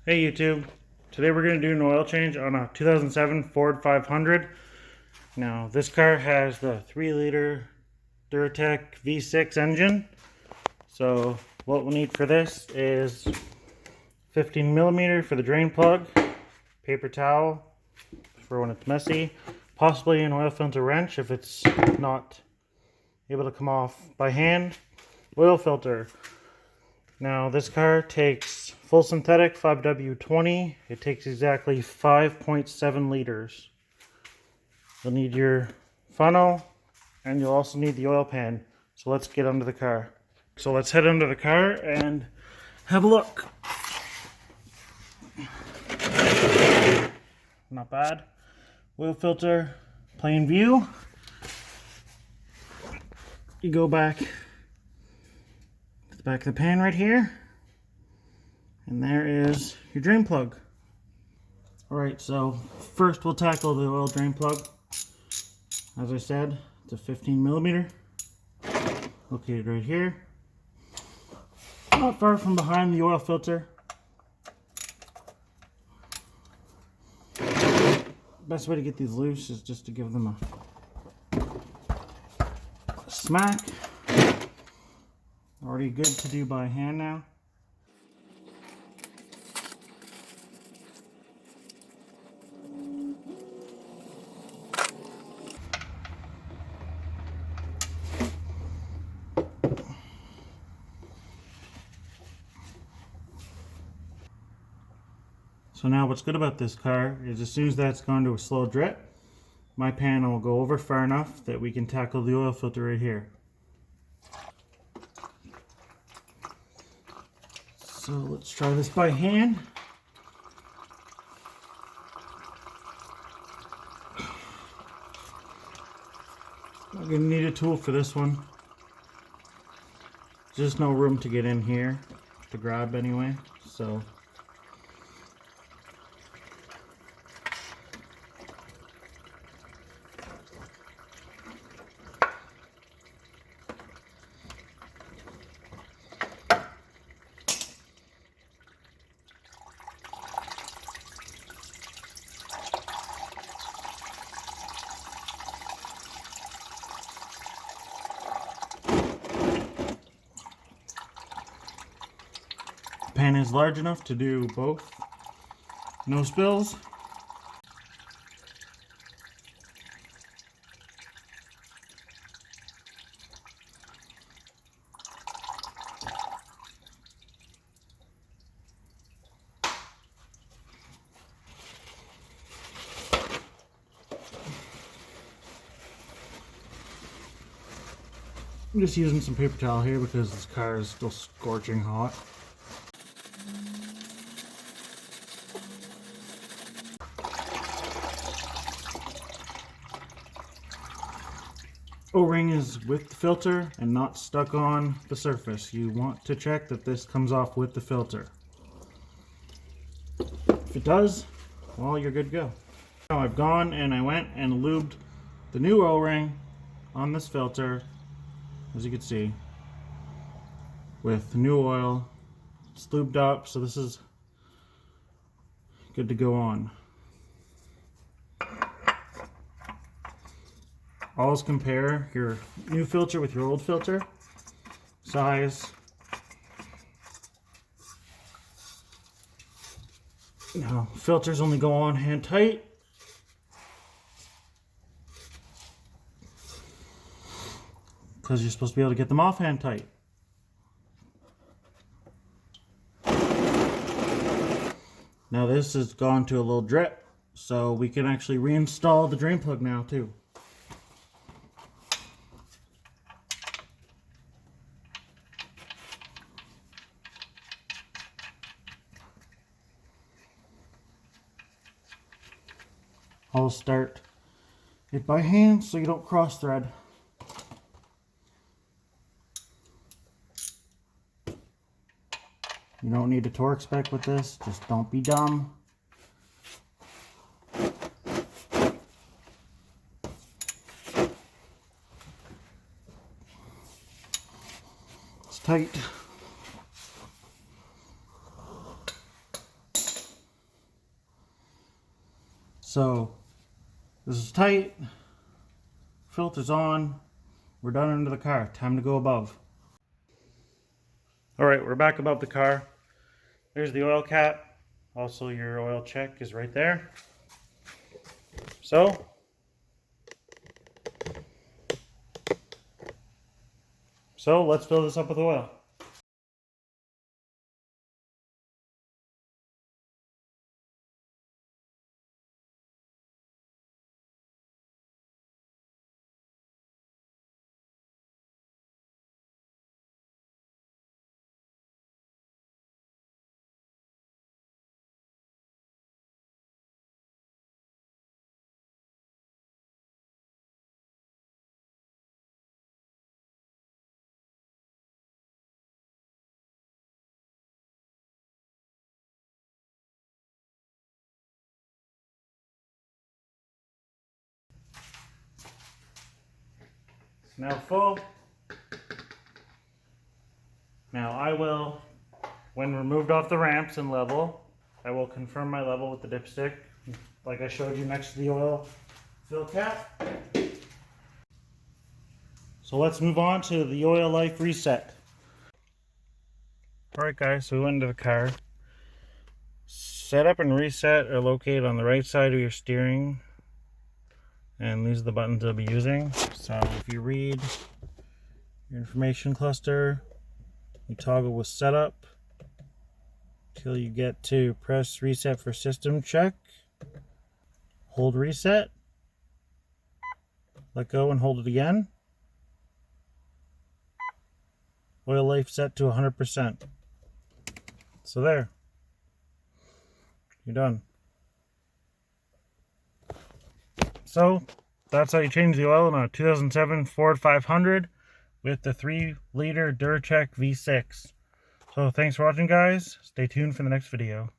Hey YouTube, today we're going to do an oil change on a 2007 Ford 500. Now this car has the 3-liter Duratec V6 engine. So what we'll need for this is 15mm for the drain plug, paper towel for when it's messy, possibly an oil filter wrench if it's not able to come off by hand, oil filter. Now this car takes full synthetic 5W20. It takes exactly 5.7 liters. You'll need your funnel and you'll also need the oil pan. So let's get under the car. So let's head under the car and have a look. Not bad. Oil filter, plain view. You go back to the back of the pan right here. And there is your drain plug. Alright, so first we'll tackle the oil drain plug. As I said, it's a 15mm. Located right here. Not far from behind the oil filter. Best way to get these loose is just to give them a smack. Already good to do by hand now. So now what's good about this car is as soon as that's gone to a slow drip, my pan will go over far enough that we can tackle the oil filter right here. So let's try this by hand. I'm going to need a tool for this one. There's just no room to get in here to grab anyway, so the pan is large enough to do both. No spills. I'm just using some paper towel here because this car is still scorching hot. O-ring is with the filter and not stuck on the surface. You want to check that this comes off with the filter. If it does, well, you're good to go. Now I've gone and I went and lubed the new O-ring on this filter, as you can see, with new oil. It's lubed up, so this is good to go on. Always compare your new filter with your old filter. Size. Now, filters only go on hand tight. Because you're supposed to be able to get them off hand tight. Now this has gone to a little drip, so we can actually reinstall the drain plug now too. I'll start it by hand so you don't cross thread. You don't need a torque spec with this, just don't be dumb. It's tight. So this is tight, filter's on, we're done under the car, time to go above. Alright, we're back above the car. There's the oil cap, also your oil check is right there. So let's fill this up with oil. It's now full. Now I will, when removed off the ramps and level, I will confirm my level with the dipstick, like I showed you next to the oil fill cap. So let's move on to the oil life reset. Alright guys, so we went into the car. Setup and reset are located on the right side of your steering. And these are the buttons I'll be using. So if you read your information cluster, you toggle with setup till you get to press reset for system check. Hold reset. Let go and hold it again. Oil life set to 100%. So there. You're done. So that's how you change the oil in a 2007 Ford 500 with the 3-liter Duratec V6. So thanks for watching guys. Stay tuned for the next video.